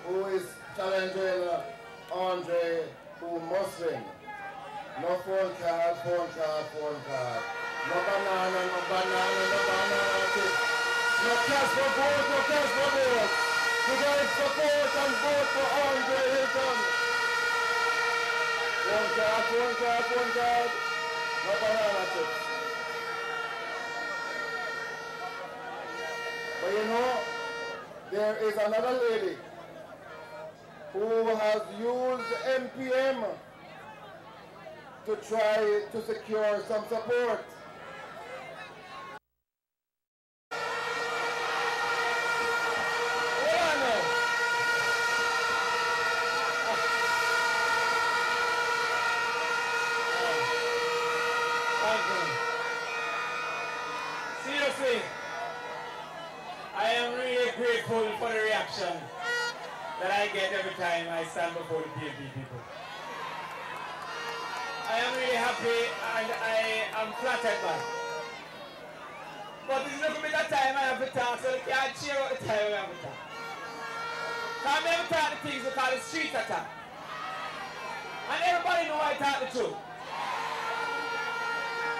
who is challenging Andre, who must win. No phone card, phone card, phone card. No banana, no banana, no banana. No cash for vote, no cash for vote. You guys support and vote for Andre Hilton. Phone card, phone card, phone card. No banana chips. But you know, there is another lady who has used MPM to try to secure some support. Seriously, I am really grateful for the reaction that I get every time I stand before the PNP people. I am really happy and I am flattered by it. But it's not that time I have to talk, so you can't cheer out the time I have to talk. Because I never talk the things we call the street attack. And everybody know I talk the truth.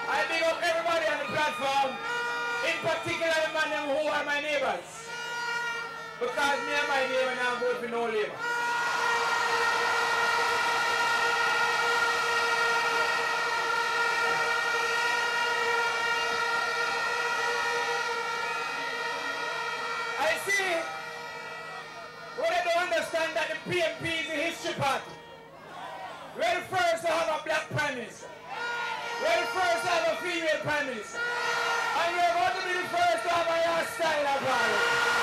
I big up everybody on the platform, in particular the man who are my neighbors. Because me and my neighbor now vote for no labor. I see what I don't understand that the PNP is a history party. We're the first to have a black prime minister. We're the first to have a female prime minister. And we're going to be the first to have a hairstyle of parliament.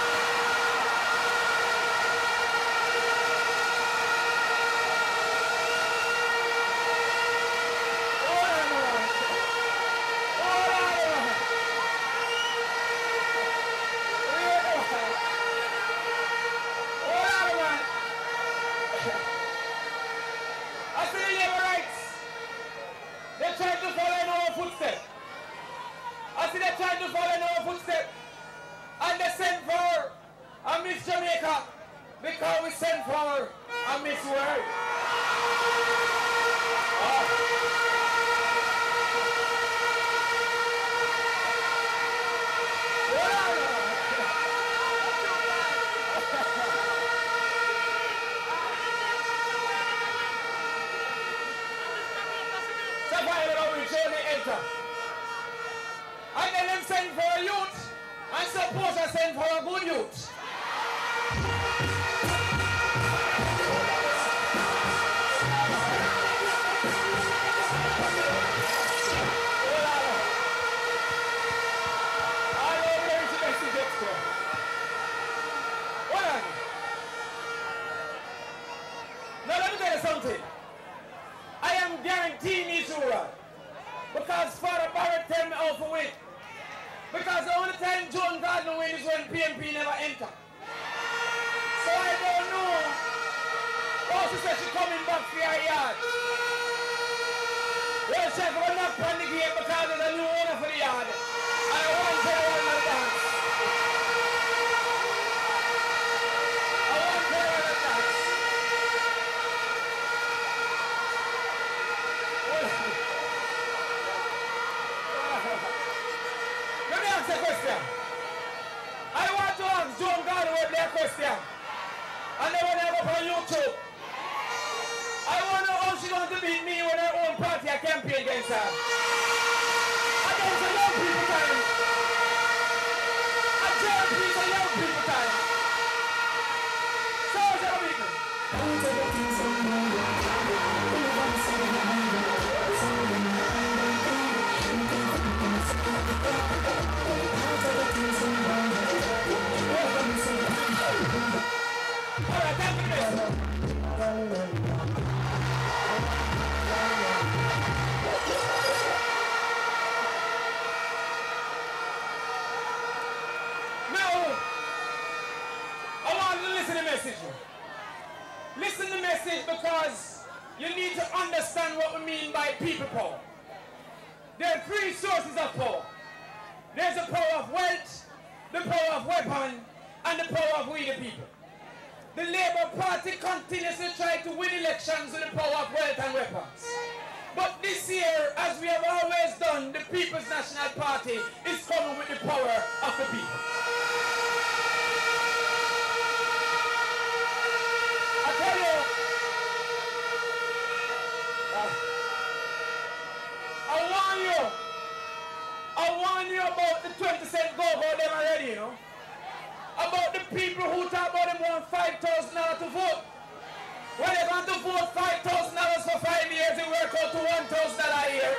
I see they trying to follow in our footsteps. And they send for a Miss Jamaica because we send for a Miss World. And then them send for a youth, and suppose I send for a good youth. All over there is the message extra. Hold on. Now let me tell you something. I am guaranteeing this rural. Because Father Barrett tell me how to win. Because the only time Joan Gardner win is when PNP never enter. So I don't know. Oh, she said she's coming back for her yard. Well, she's going to knock on the gate because there's a new owner for the yard. And I want to tell her to dance. I want to tell her to dance. Let me ask a question. I want to ask Joan Gardner a question. And then when I go on YouTube, I want to know how she's going to beat me when her own party I campaign against her. Against the young people time. A jail piece of young people time. So how's that beat me? Listen to the message because you need to understand what we mean by people power. There are three sources of power. There's the power of wealth, the power of weapon, and the power of we the people. the Labour Party continues to try to win elections with the power of wealth and weapons. But this year, as we have always done, the People's National Party is coming with the power of the people. I tell you, I warn you about the 20-cent go-go them already, you know. About the people who talk about them want $5,000 to vote. When they're going to vote $5,000 for 5 years, they work out to $1,000 a year.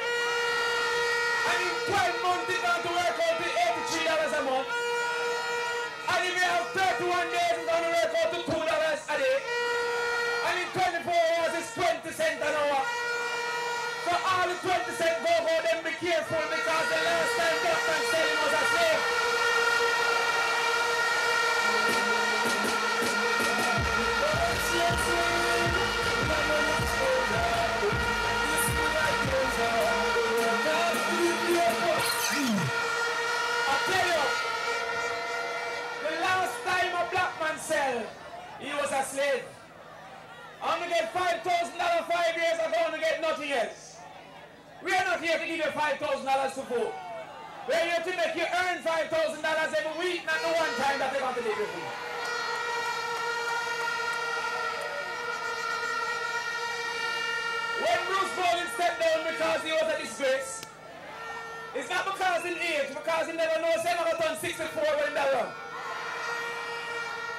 And in 12 months, it's going to work out to $83 a month. And if you have 31 days, it's going to work out to $2 a day. And in 24 hours, it's 20 cents an hour. So all the 20 cent go-go, then be careful, because the last time Dr. Selling was a slave. I tell you, the last time a black man sell, he was a slave. I'm going to get $5,000 5 years, I'm going to get nothing else. We are not here to give you $5,000 to vote. We are here to make you earn $5,000 every week, not the one time that they're going to live with you. When Bruce Bowling stepped down because he was a disgrace, it's not because in age, because he never knows he never done 64 when they run.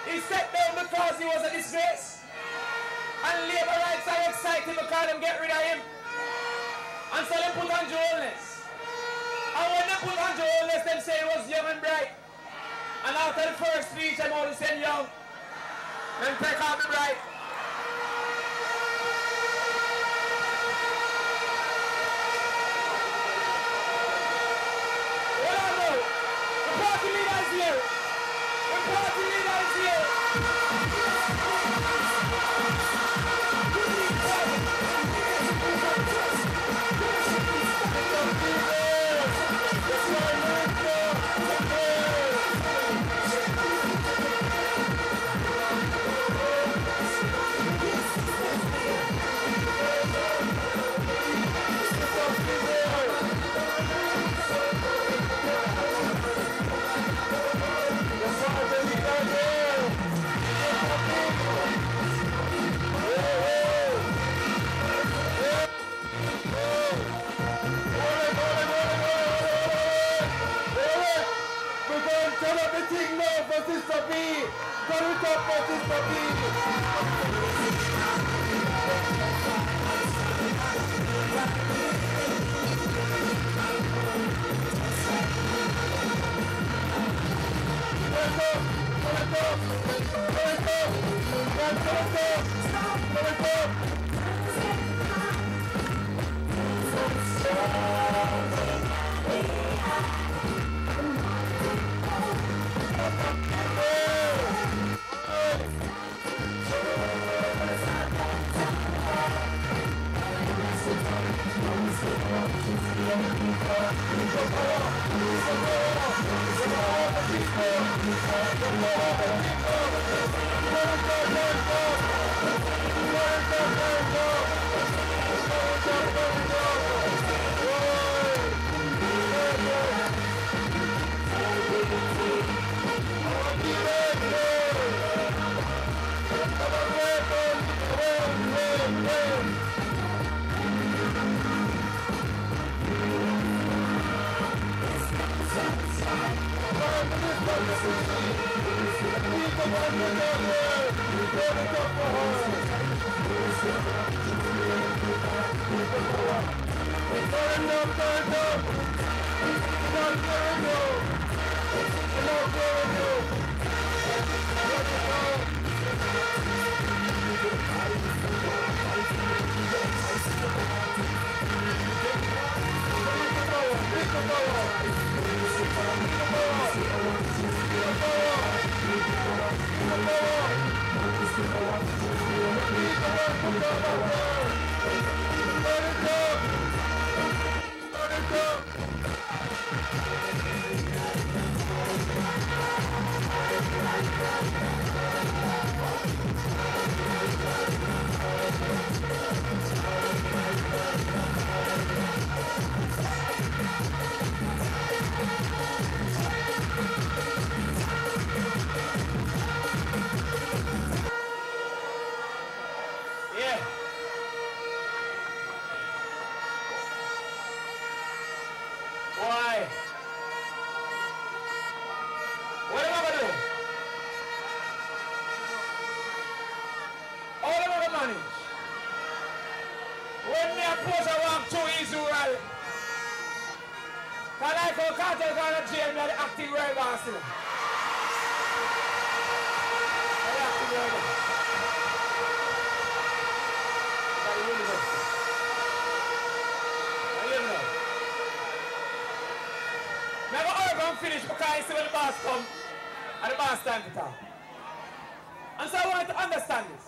He stepped down because he was a disgrace. And Labour rights are excited because them get rid of him. And so they put on Joe Holness. And when they put on Joe Holness, them say he was young and bright. And after the first speech, I'm only saying young. And take out the bright. What I know? The party leader is here. The party leader is here. Sister B, got it up for Sister B. manage. When me approach I walk through Israel, I like how Carter gonna jail me at the active right boss. The active right boss. Now go urban finish because I see when the boss come and the boss time to talk. And so I want you to understand this.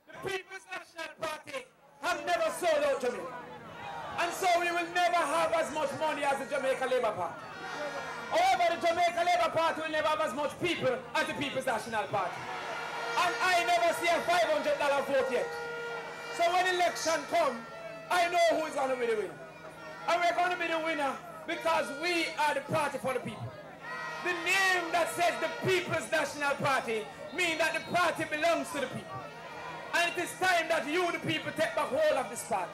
The People's National Party have never sold out Jamaica. And so we will never have as much money as the Jamaica Labour Party. However, the Jamaica Labour Party will never have as much people as the People's National Party. And I never see a $500 vote yet. So when election comes, I know who is going to be the winner. And we're going to be the winner because we are the party for the people. The name that says the People's National Party means that the party belongs to the people. And it is time that you, the people, take back hold of this party.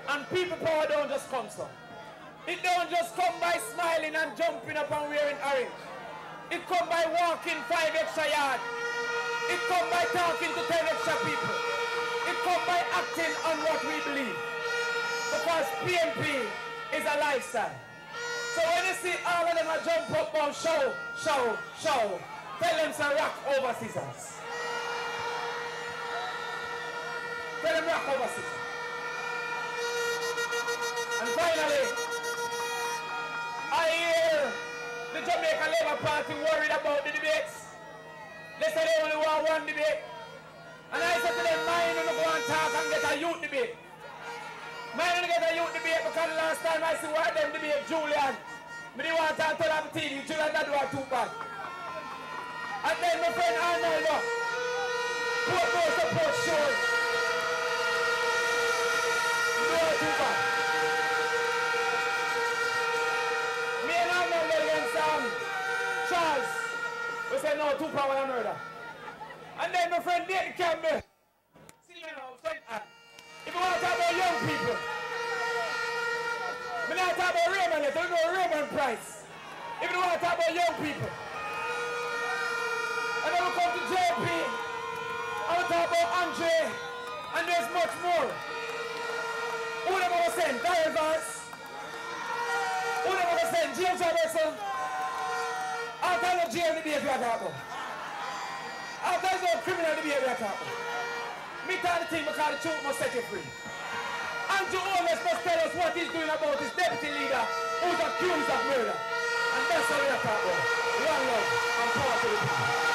And people power don't just come so. It don't just come by smiling and jumping up and wearing orange. It come by walking 5 extra yards. It come by talking to 10 extra people. It come by acting on what we believe. Because PNP is a lifestyle. So when you see all of them jump up and show, tell them to rock over scissors. Tell them rock over scissors. And finally, I hear the Jamaica Labour Party worried about the debates. They say they only want one debate. And I said to them, mine will go and talk and get a youth debate. Mine will get a youth debate because last time I see one of them debate Julian. But they want to tell them TV, Julian that do a too bad. And then my friend Arnaldo, who support shows. Do a too bad. Me and Arnaldo against Charles. We say no, too power and murder. And then my friend Dave Campbell. See you now, if you want to talk about young people, we not talk about Raymond yet, we know Raymond Price. If you want to talk about young people. And then we come to JP, and we talk about Andre, and there's much more. Who them going to send? Darren Vance? Who them going to send? James Robertson? I'll tell you jail the behavior I talk about. I'll tell you criminal the behavior I talk about. Me tell the team because the truth must set you free. Andrew Holness must tell us what he's doing about his deputy leader who's accused of murder. And that's what we're talking about. One love and power to the people.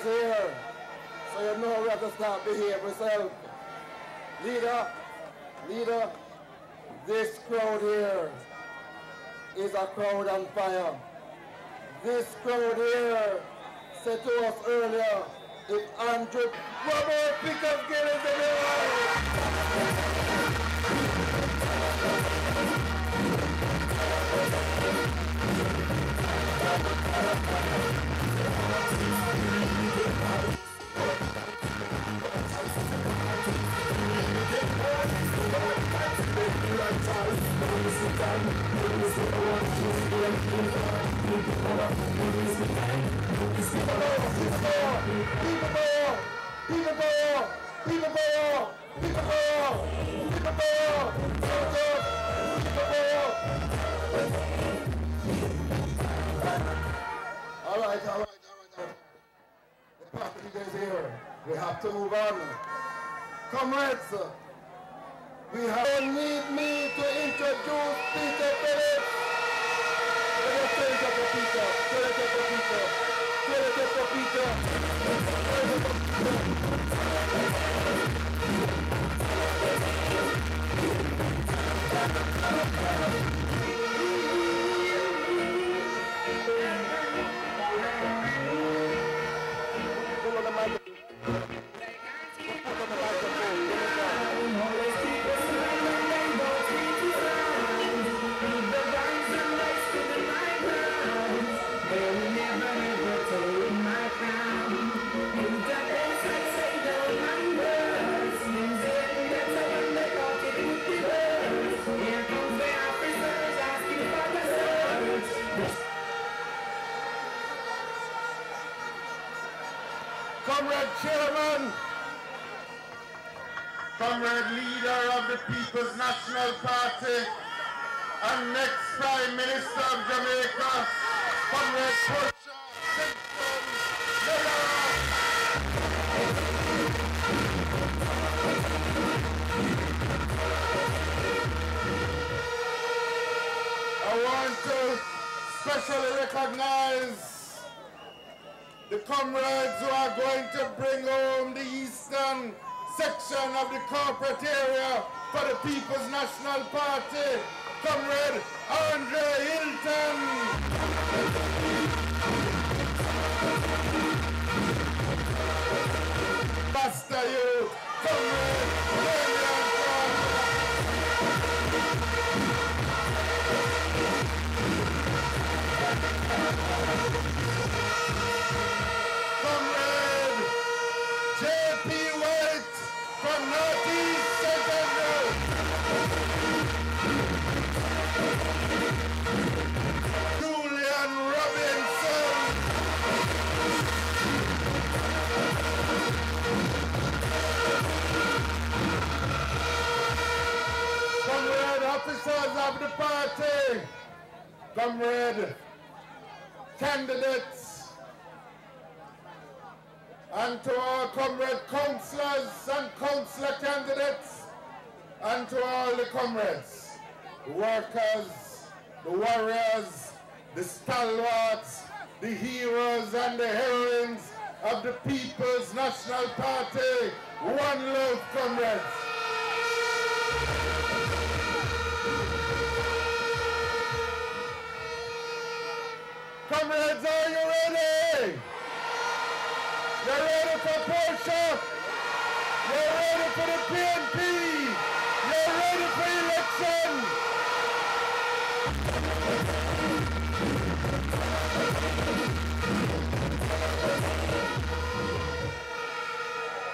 Here, so you know we have to start behaving ourselves. Leader, this crowd here is a crowd on fire. This crowd here said to us earlier, if Andrew Robert Pickup Gillis in the world. All right. The party is here. We have to move on. Comrades, we don't need me to introduce Peter Phillips. Let's turn it up for Peter. Turn it up for Peter. Turn it up for Peter. Comrade Chairman, Comrade Leader of the People's National Party, and next Prime Minister of Jamaica, Comrade Portia Simpson Miller. I want to specially recognize the comrades who are going to bring home the eastern section of the corporate area for the People's National Party. Comrade Andre Hilton. Basta you, Comrade William Comrade J.P. White from Northeast Secondary. Julian Robinson. Comrade officers of the party. Comrade candidates. And to our comrade councillors and councillor candidates, and to all the comrades, the workers, the warriors, the stalwarts, the heroes and the heroines of the People's National Party. One love, comrades. Comrades, are you ready? You're ready for Portia? You're ready for the PNP? You're ready for election?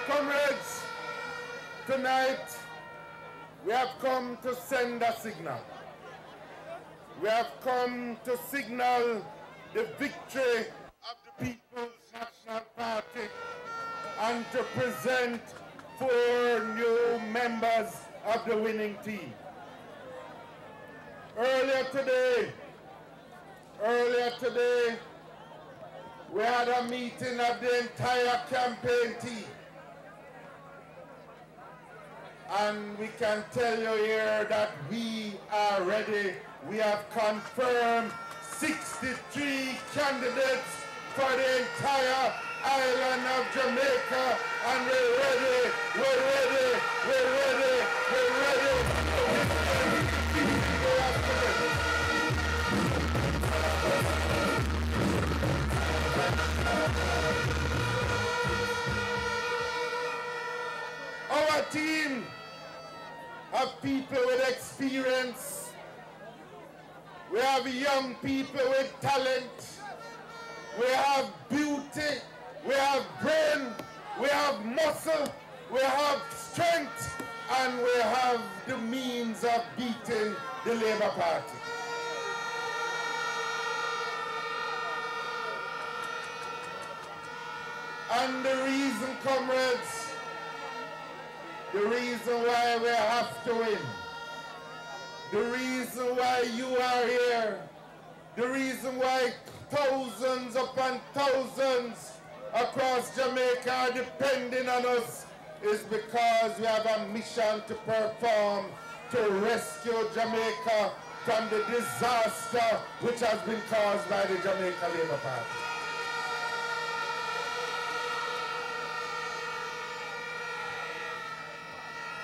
Comrades, tonight we have come to send a signal. We have come to signal the victory of the People's National Party and to present 4 new members of the winning team. Earlier today, we had a meeting of the entire campaign team. And we can tell you here that we are ready. We have confirmed 63 candidates for the entire island of Jamaica, and we're ready, we're ready, we're ready, we're ready. Our team of people with experience. We have young people with talent. We have beauty. We have brain. We have muscle. We have strength. And we have the means of beating the Labour Party. And the reason, comrades, the reason why we have to win, the reason why you are here, the reason why thousands upon thousands across Jamaica are depending on us is because we have a mission to perform to rescue Jamaica from the disaster which has been caused by the Jamaica Labour Party.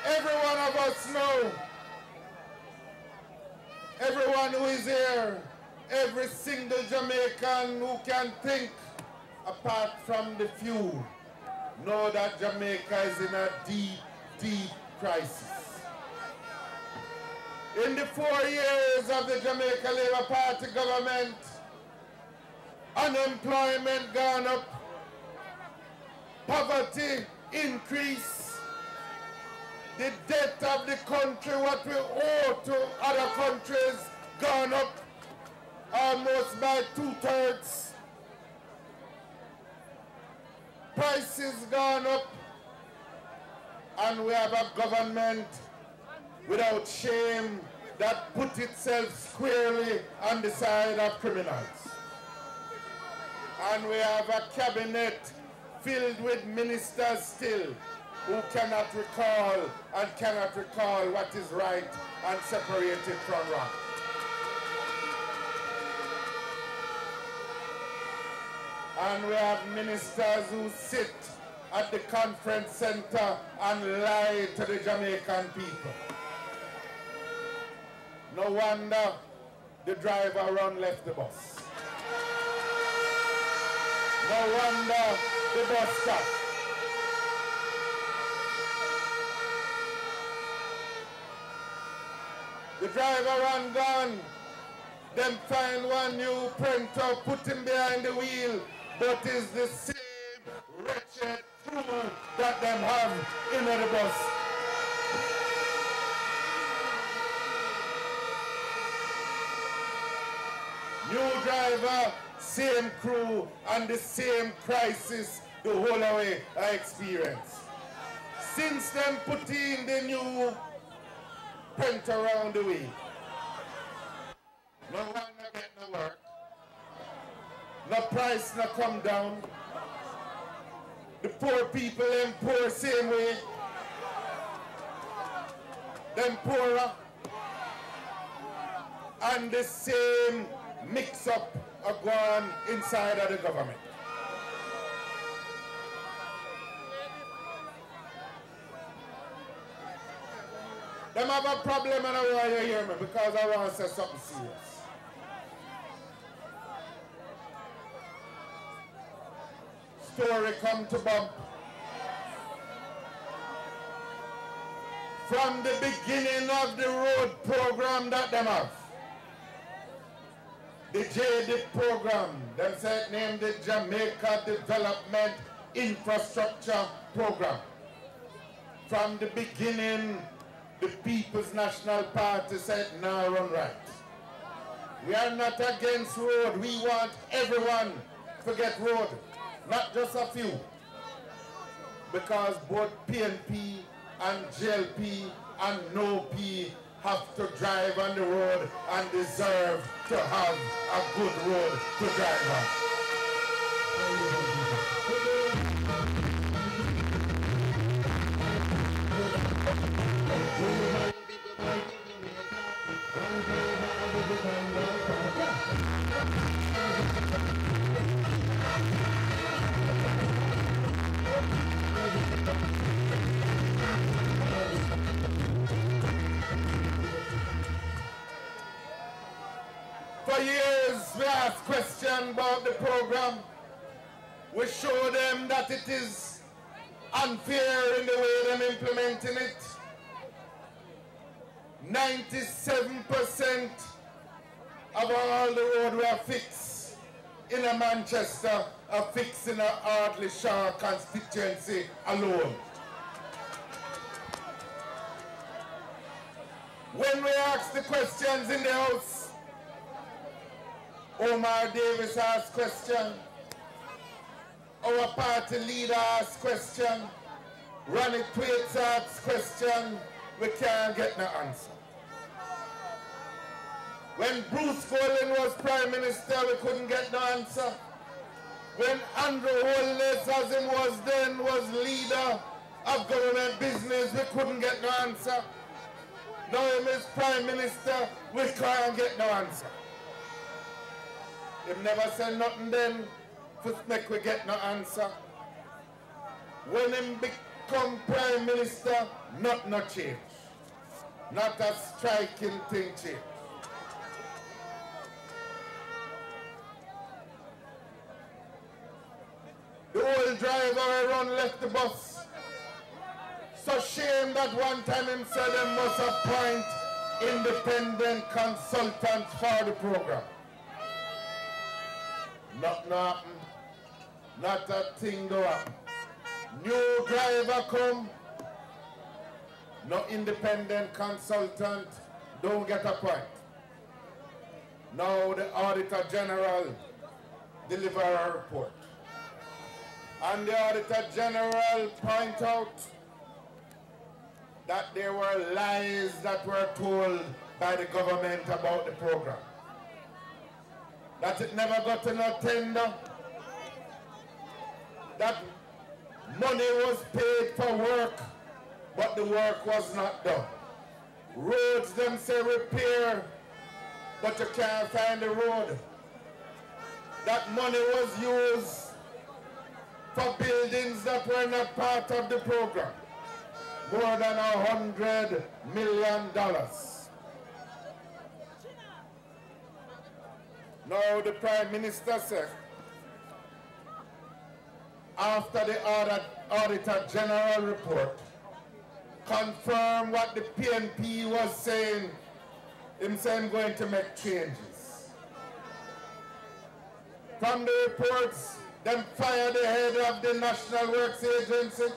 Every one of us know, everyone who is here, every single Jamaican who can think apart from the few, know that Jamaica is in a deep, deep crisis. In the 4 years of the Jamaica Labour Party government, unemployment gone up, poverty increased, the debt of the country, what we owe to other countries, gone up almost by 2/3. Prices gone up, and we have a government without shame that put itself squarely on the side of criminals. And we have a cabinet filled with ministers still who cannot recall what is right and separate it from wrong. And we have ministers who sit at the conference center and lie to the Jamaican people. No wonder the driver left the bus. No wonder the bus stopped. The driver gone. Them find one new printer, put him behind the wheel, but it's the same wretched crew that them have in the bus. New driver, same crew, and the same crisis the whole way I experience. Since them putting the new print around the way, no one no get no work, no price no come down, the poor people them poor same way, them poorer, and the same mix-up are gone inside of the government. Them have a problem and I want you to hear me because I want to say something serious. Story come to bump. From the beginning of the road program that them have, the JDIP program, them say named the Jamaica Development Infrastructure Program. From the beginning, the People's National Party said, no, run right. We are not against road. We want everyone to get road, not just a few. Because both PNP and JLP and NOP have to drive on the road and deserve to have a good road to drive on. For years we ask questions about the program. We show them that it is unfair in the way they're implementing it. 97% of all the road we are fixed in a Manchester are fixed in a Ardley Shaw constituency alone. When we ask the questions in the House, Omar Davis asked question, our party leader asked question, Ronnie Thwaites asked question, we can't get no answer. When Bruce Golding was Prime Minister, we couldn't get no answer. When Andrew Holness, as him was then, was leader of government business, we couldn't get no answer. Now him is Prime Minister, we can't get no answer. Him never said nothing then to make we get no answer. When him become Prime Minister, nothing no change. Not a striking thing change. The old driver run left the bus. So shame that one time him said they must appoint independent consultants for the program. Nothing happen. Not a thing do happen. New driver come. No independent consultant. Don't get a point. Now the Auditor General deliver a report. And the Auditor General point out that there were lies that were told by the government about the program. That it never got to no tender. That money was paid for work, but the work was not done. Roads, them say repair, but you can't find the road. That money was used for buildings that were not part of the program. More than $100 million. Now the Prime Minister said, after the Auditor General report confirmed what the PNP was saying, him saying going to make changes. From the reports, them fired the head of the National Works Agency,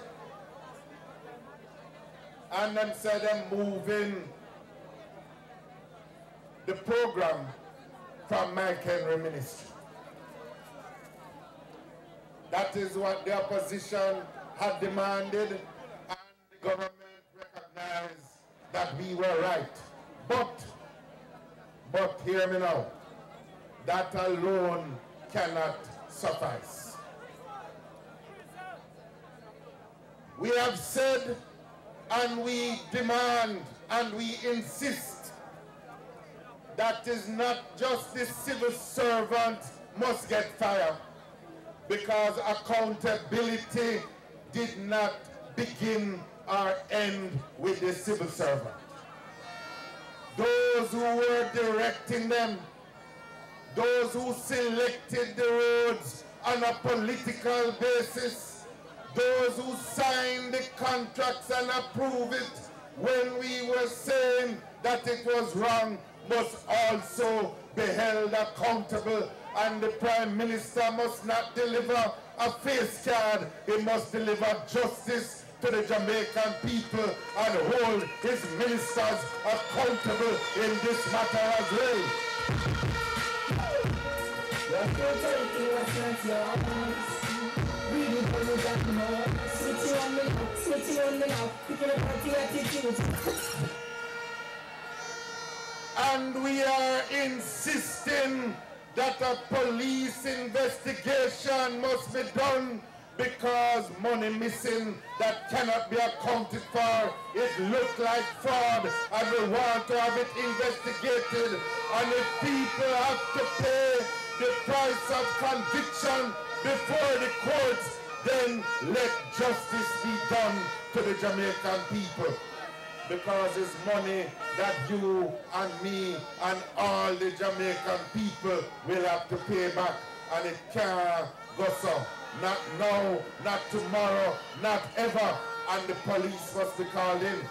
and them said them moving the program from Mike Henry Ministry. That is what the opposition had demanded, and the government recognized that we were right. But hear me now, that alone cannot suffice. We have said and we demand and we insist that is not just the civil servant must get fired, because accountability did not begin or end with the civil servant. Those who were directing them, those who selected the roads on a political basis, those who signed the contracts and approved it when we were saying that it was wrong, must also be held accountable. And the Prime Minister must not deliver a face card, he must deliver justice to the Jamaican people and hold his ministers accountable in this matter as well. And we are insisting that a police investigation must be done, because money missing that cannot be accounted for, it looks like fraud, and we want to have it investigated. And if people have to pay the price of conviction before the courts, then let justice be done to the Jamaican people. Because it's money that you and me and all the Jamaican people will have to pay back, and it can't go so. Not now, not tomorrow, not ever, and the police must be called in.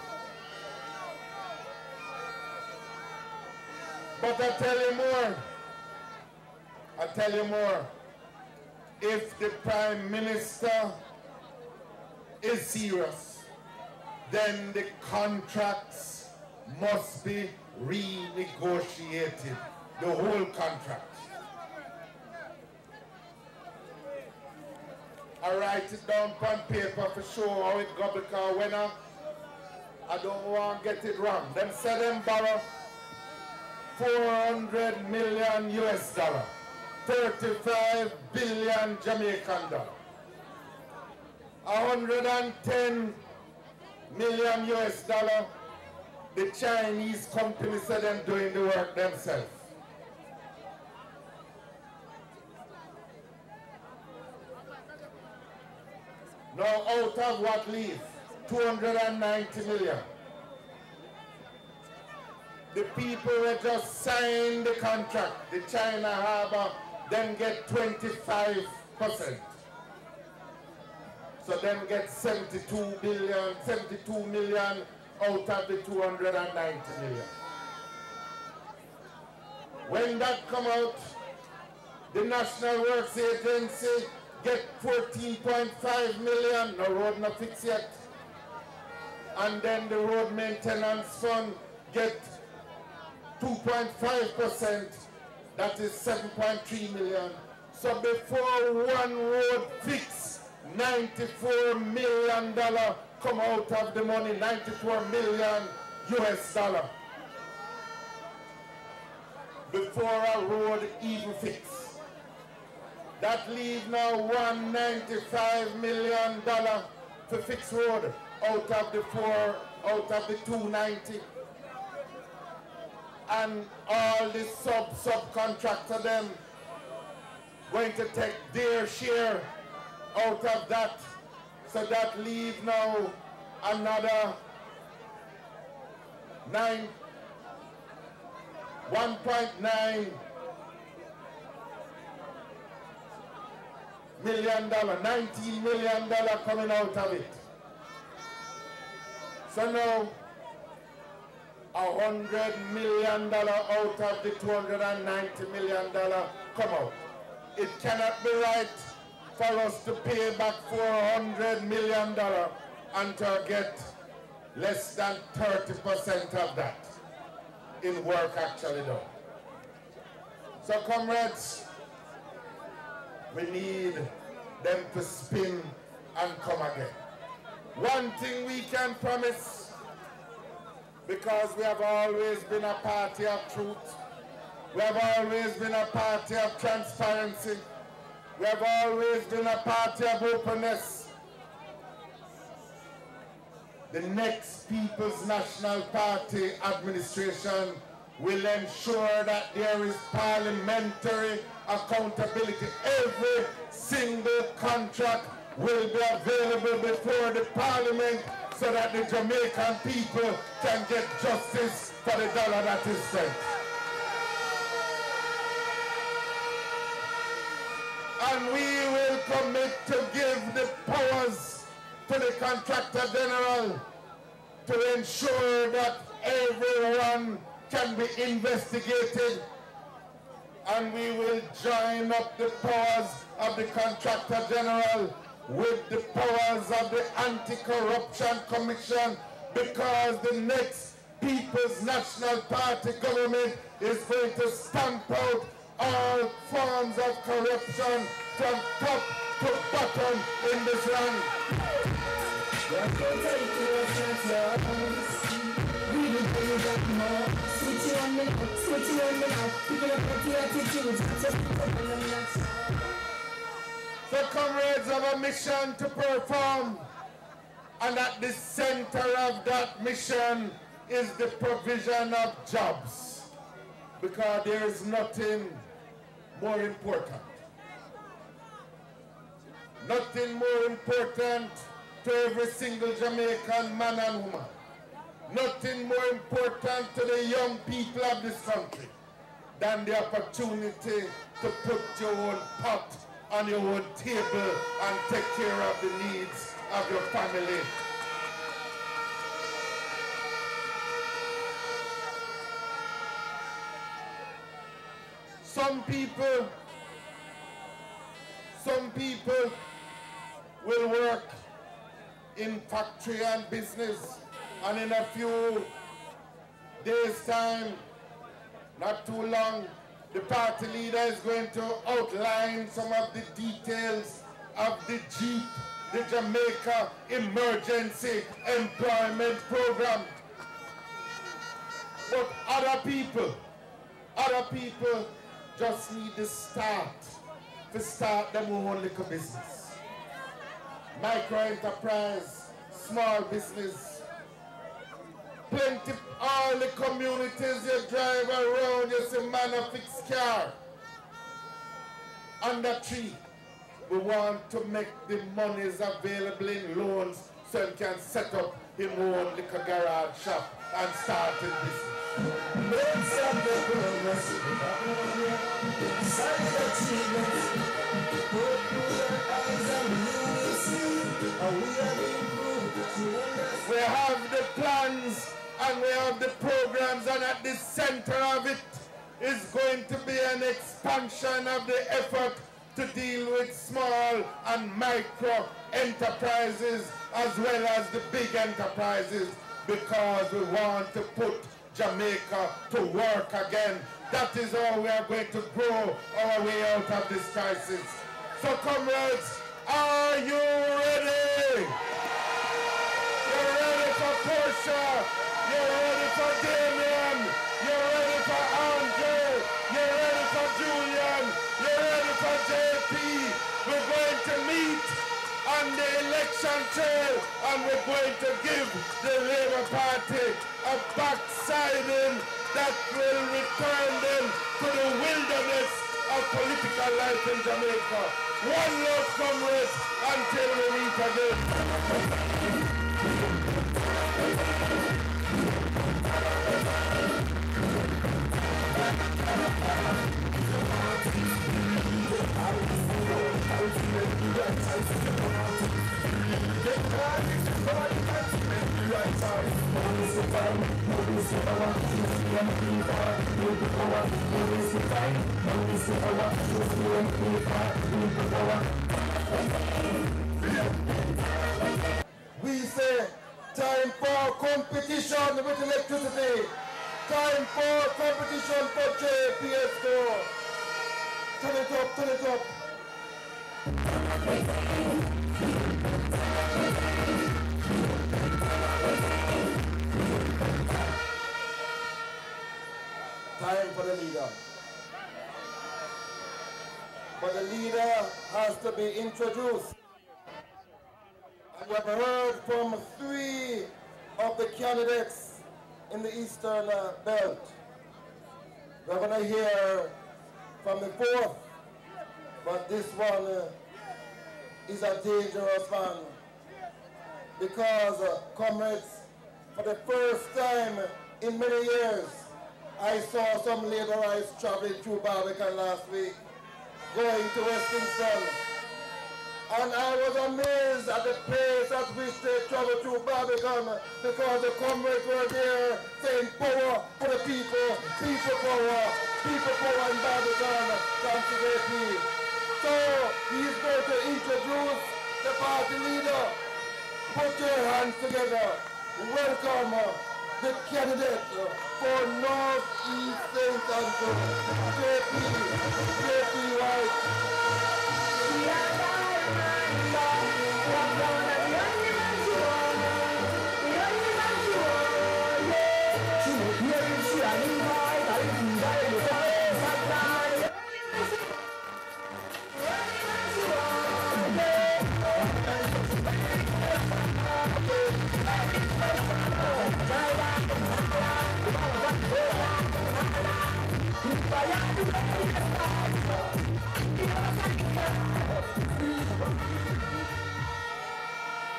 But I tell you more, if the Prime Minister is serious, then the contracts must be renegotiated, the whole contract. I write it down on paper for sure how it go, because when I don't want to get it wrong. Them say them borrow $400 million US dollar, 35 billion Jamaican dollar, 110 million US dollar. The Chinese company said them doing the work themselves. Now out of what leave? 290 million. The people who just signed the contract, the China Harbour, then get 25%. So then get 72 million out of the 290 million. When that come out, the National Works Agency get 14.5 million, no road not fixed yet. And then the Road Maintenance Fund get 2.5%, that is 7.3 million. So before one road fix, $94 million come out of the money, 94 million US dollar. Before a road even fix. That leave now $195 million to fix road out of the 290. And all the subcontractor them going to take their share out of that. So that leave now another 1.9 million, $19 million coming out of it. So now $100 million out of the $290 million come out. It cannot be right for us to pay back $400 million and to get less than 30% of that in work actually done. So comrades, we need them to spin and come again. One thing we can promise, because we have always been a party of truth, we have always been a party of transparency, we have always been a party of openness. The next People's National Party administration will ensure that there is parliamentary accountability. Every single contract will be available before the parliament so that the Jamaican people can get justice for the dollar that is spent. And we will commit to give the powers to the Contractor General to ensure that everyone can be investigated, and we will join up the powers of the Contractor General with the powers of the Anti-Corruption Commission, because the next People's National Party government is going to stamp out all forms of corruption from top to bottom in this land. So comrades have a mission to perform, and at the center of that mission is the provision of jobs, because there is nothing more important. Nothing more important to every single Jamaican man and woman. Nothing more important to the young people of this country than the opportunity to put your own pot on your own table and take care of the needs of your family. Some people will work in factory and business, and in a few days' time, not too long, the party leader is going to outline some of the details of the JEEP, the Jamaica Emergency Employment Program. But other people just need to start their own little business. Micro-enterprise, small business. Plenty, all the communities you drive around, you see man a fixed car. Under tree, we want to make the monies available in loans so you can set up his own little garage shop and start a business. We have the plans and we have the programs, and at the center of it is going to be an expansion of the effort to deal with small and micro enterprises as well as the big enterprises, because we want to put Jamaica to work again. That is how we are going to grow our way out of this crisis. So comrades, Are you ready? You're ready for Portia. You're ready for Damien. You're ready for Andre. You're ready for Julian. You're ready for JP. We're going to meet on the election trail and we're going to give the Labour Party a backsliding that will return them to the wilderness of political life in Jamaica. One love, comrades, until we meet again. We say, time for competition with electricity. Time for competition for JPS4. Turn it up, turn it up. Time for the leader. But the leader has to be introduced. And we have heard from 3 of the candidates in the Eastern Belt. We're going to hear from the 4th, but this one is a dangerous one. Because, comrades, for the first time in many years, I saw some Labourites traveling through Barbican last week, going to Westminster. And I was amazed at the pace at which they traveled through Barbican because the comrades were there saying power for the people power in Barbican, thanks to JP. So he's going to introduce the party leader. Put your hands together. Welcome the candidate for North East St. Andrew, JP White.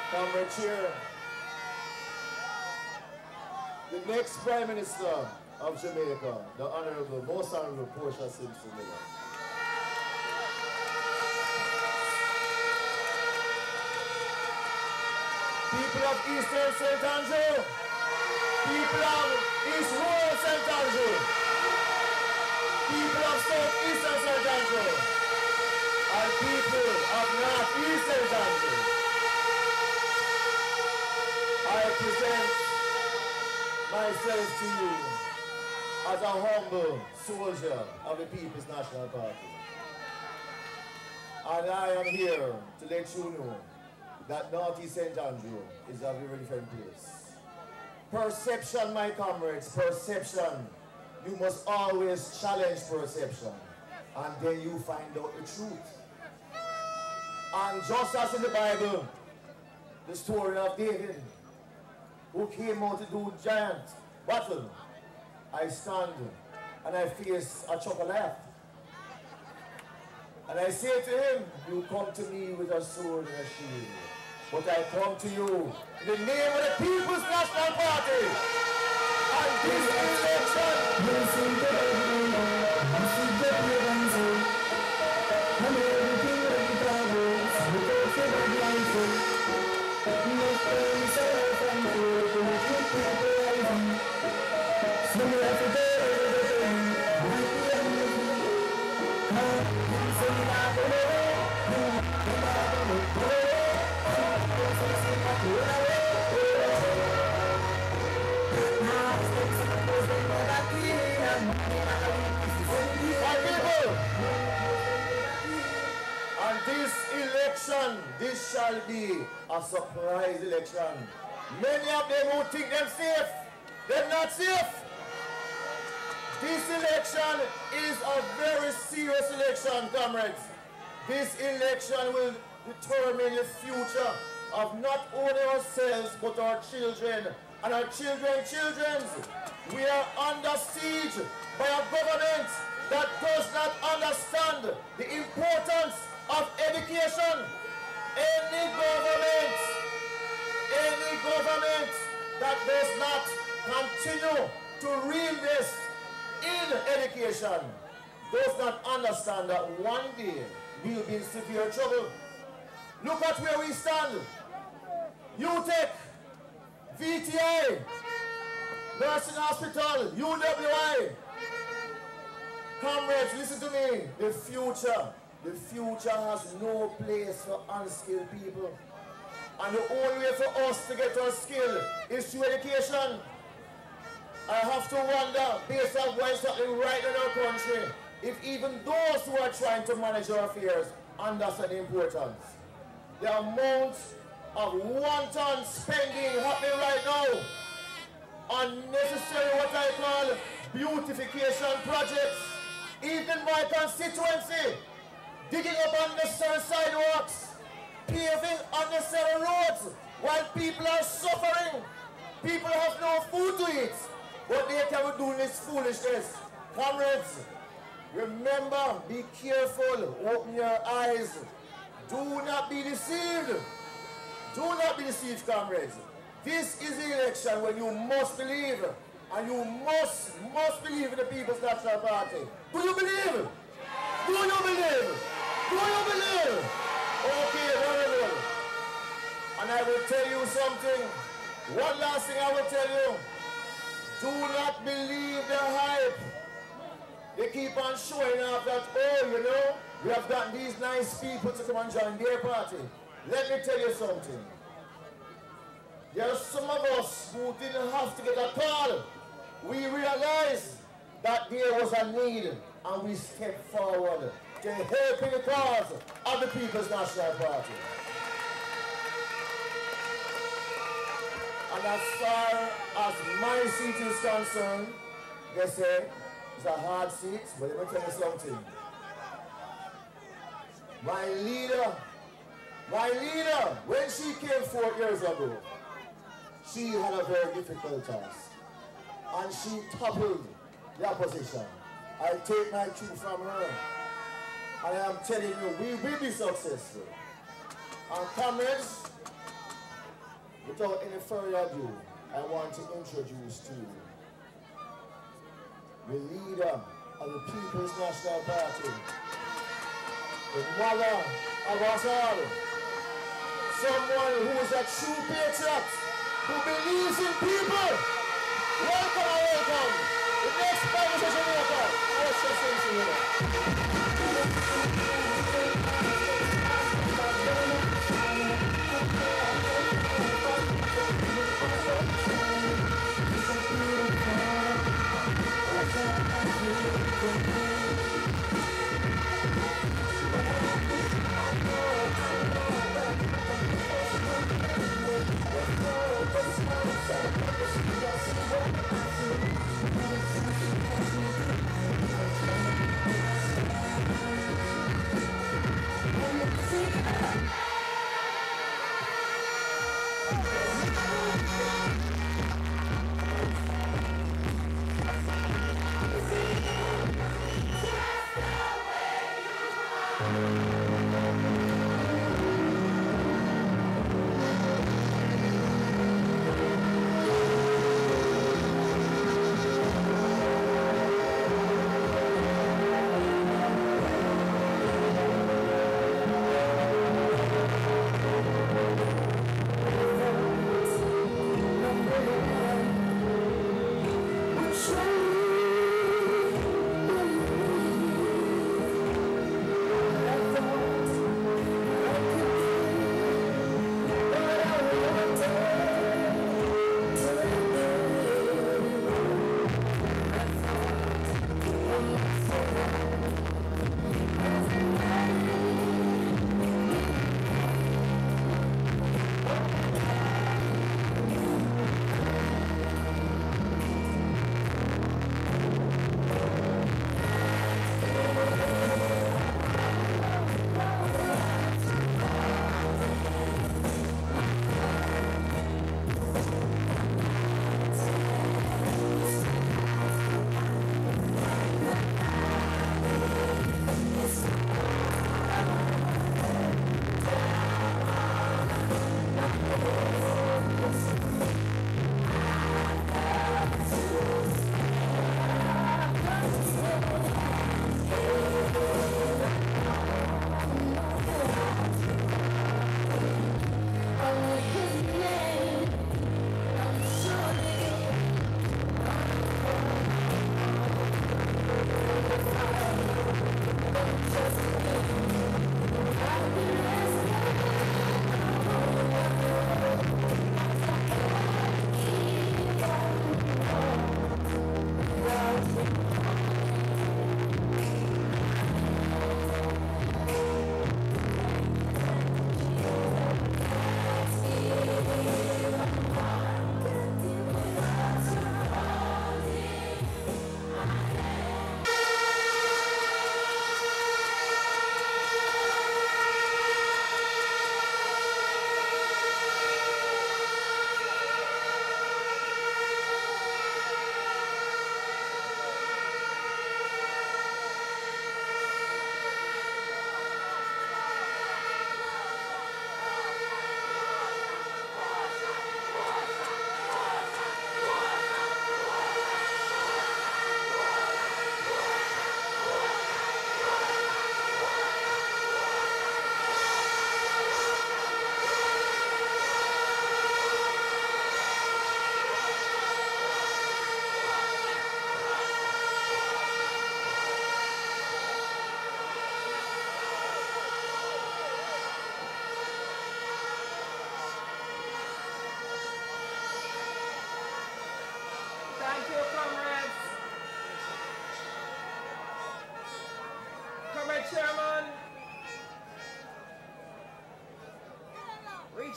Comrade Cheer, the next Prime Minister of Jamaica, the Honorable, Most Honorable Portia Simpson Miller. People of Eastern St. Andrew, people of East Rural St. Andrew, people of Southeastern St. Andrew, and people of Northeast St. Andrew. I present myself to you as a humble soldier of the People's National Party. And I am here to let you know that Northeast St. Andrew is a very different place. Perception, my comrades, perception. You must always challenge perception, and then you find out the truth. And just as in the Bible, the story of David, who came out to do giant battle, I stand and I face a Goliath. And I say to him, you come to me with a sword and a shield, but I come to you in the name of the People's National Party. And this election, This election, this shall be a surprise election. Many of them who think them safe, they're not safe. This election is a very serious election, comrades. This election will determine the future of not only ourselves, but our children and our children's children. We are under siege by a government that does not understand the importance of education. Any government that does not continue to reinvest in education does not understand that one day we'll be in severe trouble. Look at where we stand. UTEC, VTI, Nursing Hospital, UWI. Comrades, listen to me. The future has no place for unskilled people. And the only way for us to get our skill is through education. I have to wonder, based on what's happening right in our country, if even those who are trying to manage our affairs understand the importance. The amount of wanton spending happening right now, unnecessary what I call beautification projects, even my constituency, digging up unnecessary sidewalks, paving unnecessary roads, while people are suffering. People have no food to eat, but they can be doing this foolishness. Comrades, remember, be careful, open your eyes. Do not be deceived. Do not be deceived, comrades. This is the election when you must believe, and you must believe in the People's National Party. Do you believe? Do you believe? Do you believe? Okay, very well. And I will tell you something. One last thing I will tell you. Do not believe the hype. They keep on showing off that, oh, you know, we have gotten these nice people to come and join their party. Let me tell you something. There are some of us who didn't have to get a call. We realized that there was a need, and we stepped forward to help in the cause of the People's National Party. And as far as my seat is concerned, they say it's a hard seat, but let me tell you something. My leader, when she came 4 years ago, she had a very difficult task. And she toppled the opposition. I take my cue from her. And I am telling you, we will be successful. And comrades, without any further ado, I want to introduce to you the leader of the People's National Party, the mother of us all, someone who is a true patriot, who believes in people. Welcome. The next Bible session worker, let's just sing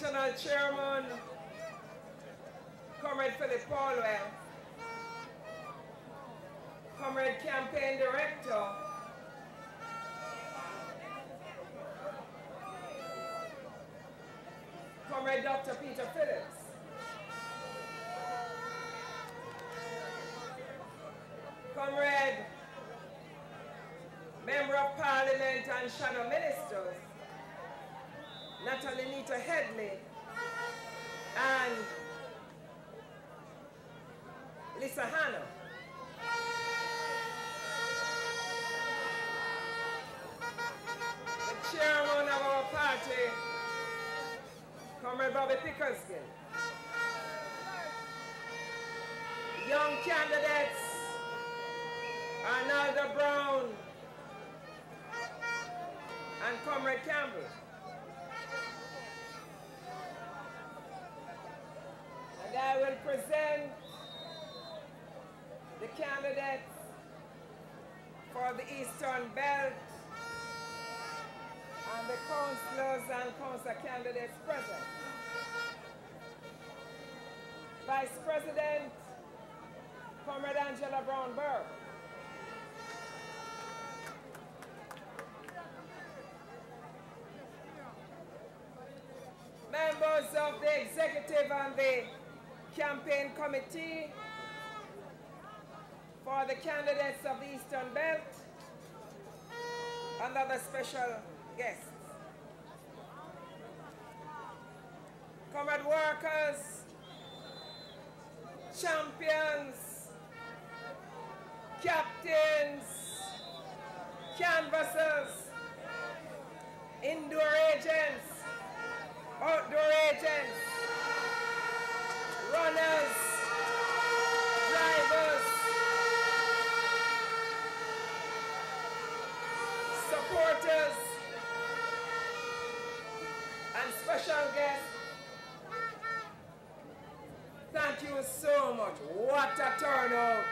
Functional Chairman, Comrade Philip Paulwell, Comrade Campaign Director, Comrade Dr. Peter Phillips, Comrade Member of Parliament and Shadow Ministers, Natalie Nita Headley, and Lisa Hanna. The chairman of our party, Comrade Bobby Pickersgill. Young candidates, Arnaldo Brown and Comrade Campbell. And I will present the candidates for the Eastern Belt and the councillors and council candidates present. Vice President, Comrade Angela Brown-Burke. Members of the executive and the campaign committee for the candidates of the Eastern Belt and other special guests. Comrade workers, champions, captains, canvassers, indoor agents, outdoor agents, runners, drivers, supporters, and special guests. Thank you so much. What a turnout.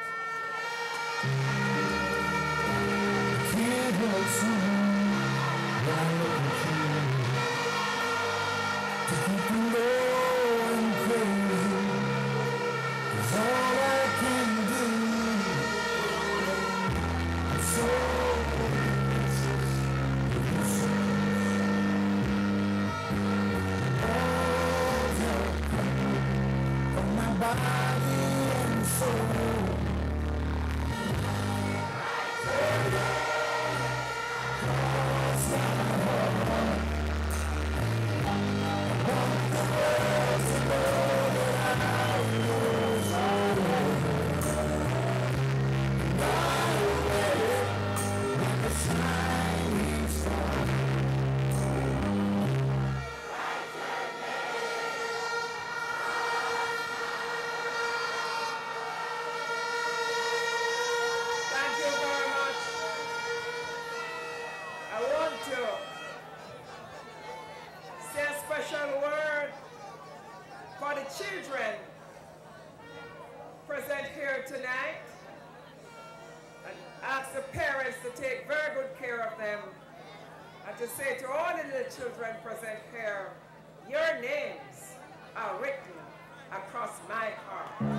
Children present here, your names are written across my heart.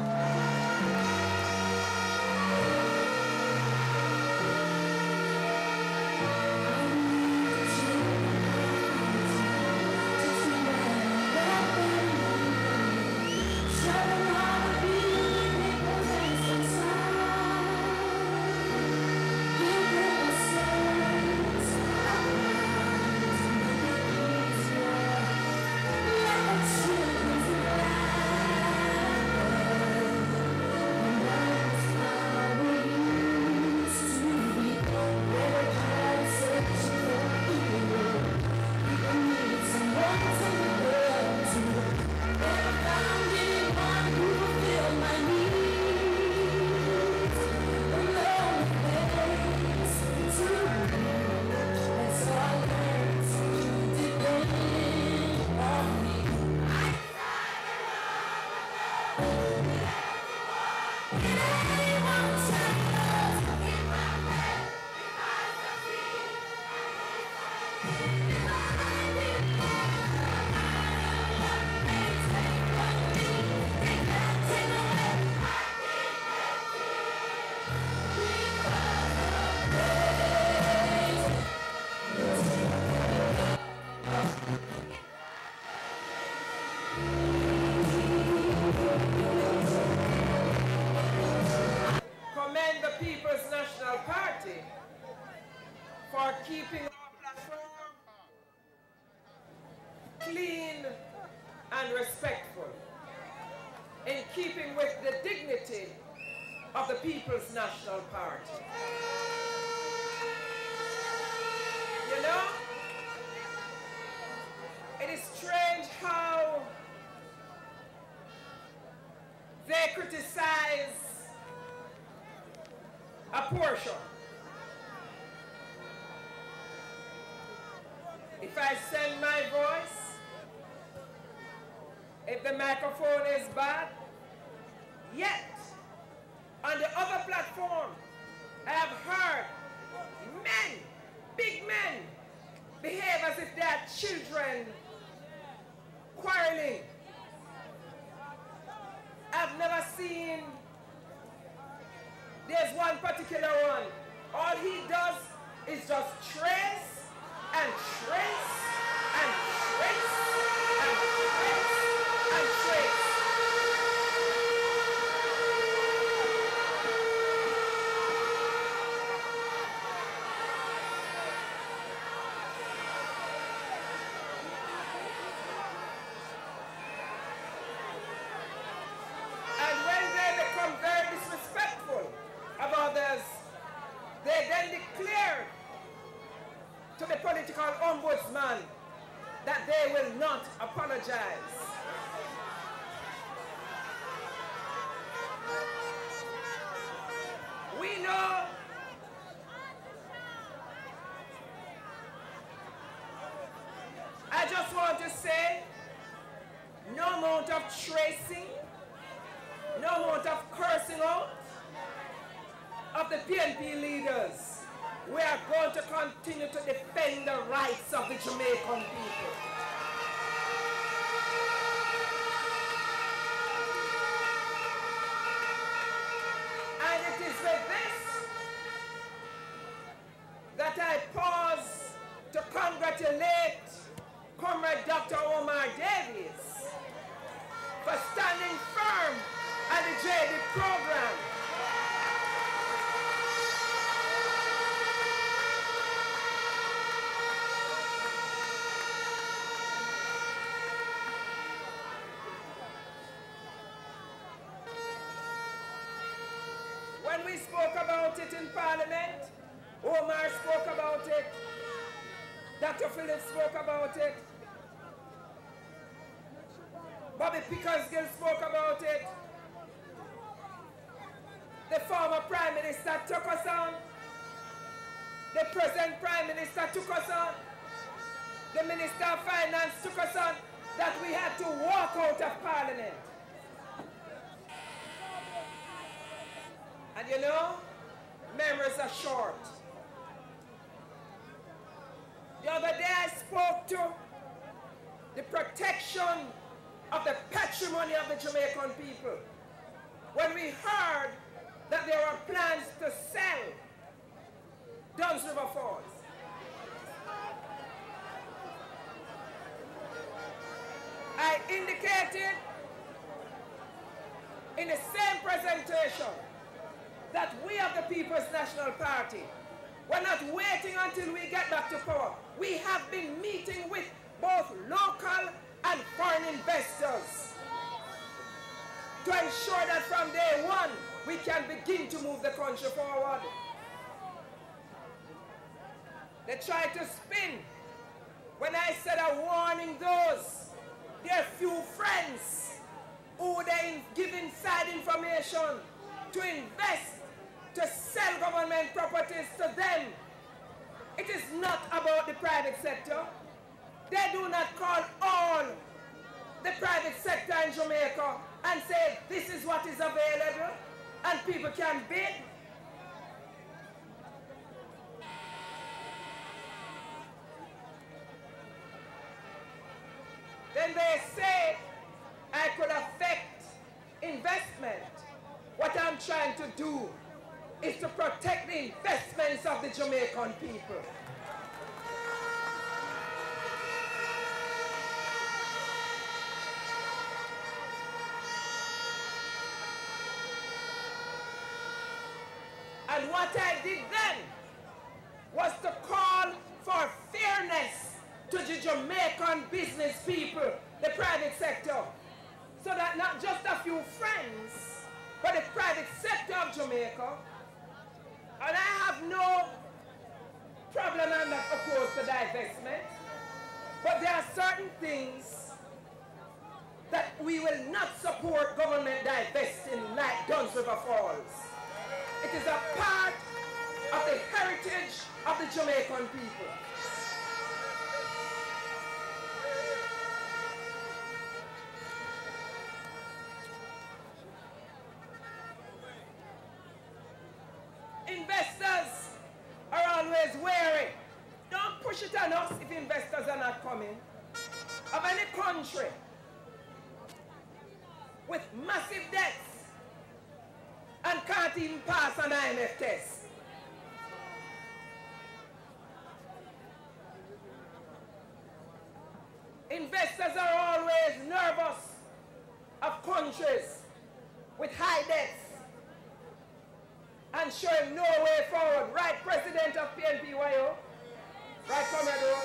keeping our platform clean and respectful, in keeping with the dignity of the People's National Party. You know, it is strange how they criticize a portion. If I send my voice, if the microphone is bad, yet on the other platform, I have heard men, big men, behave as if they are children quarreling. I've never seen, there's one particular one, all he does is just trace and trace and trace and trace and trace. And when they become very disrespectful of others, they then declare to the political ombudsman that they will not apologize. We know I just want to say, no amount of tracing, no amount of cursing out of the PNP leaders. We are going to continue to defend the rights of the Jamaican people. And it is with this that I pause to congratulate Comrade Dr. Omar Davies for standing firm at the JD program. When we spoke about it in Parliament, Omar spoke about it, Dr. Phillips spoke about it, Bobby Pickersgill spoke about it, the former Prime Minister took us on, the present Prime Minister took us on, the Minister of Finance took us on, that we had to walk out of Parliament. And you know, memories are short. The other day I spoke to the protection of the patrimony of the Jamaican people when we heard that there were plans to sell Dunn's River Falls. I indicated in the same presentation that we of the People's National Party, we're not waiting until we get back to power. We have been meeting with both local and foreign investors to ensure that from day one, we can begin to move the country forward. They tried to spin when I said I'm warning those, their few friends who they give inside information to invest, to sell government properties to them. It is not about the private sector. They do not call all the private sector in Jamaica and say this is what is available and people can bid. Then they say I could affect investment. What I'm trying to do is to protect the investments of the Jamaican people. And what I did then was to call for fairness to the Jamaican business people, the private sector, so that not just a few friends, but the private sector of Jamaica, and I have no problem, I'm not opposed to divestment, but there are certain things that we will not support government divesting like Duns River Falls. It is a part of the heritage of the Jamaican people. Investors are always wary. Don't push it on us if investors are not coming. Of any country with massive debts and can't even pass an IMF test. Investors are always nervous of countries with high debts and showing no way forward. Right, President of PNPYO? Right, Comrade?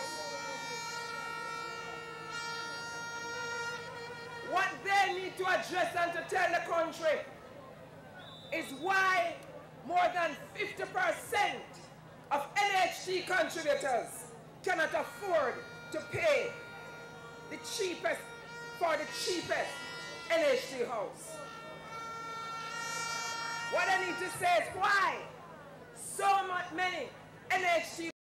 What they need to address and to tell the country is why more than 50% of NHT contributors cannot afford to pay the cheapest for the cheapest NHT house. What I need to say is why so many NHT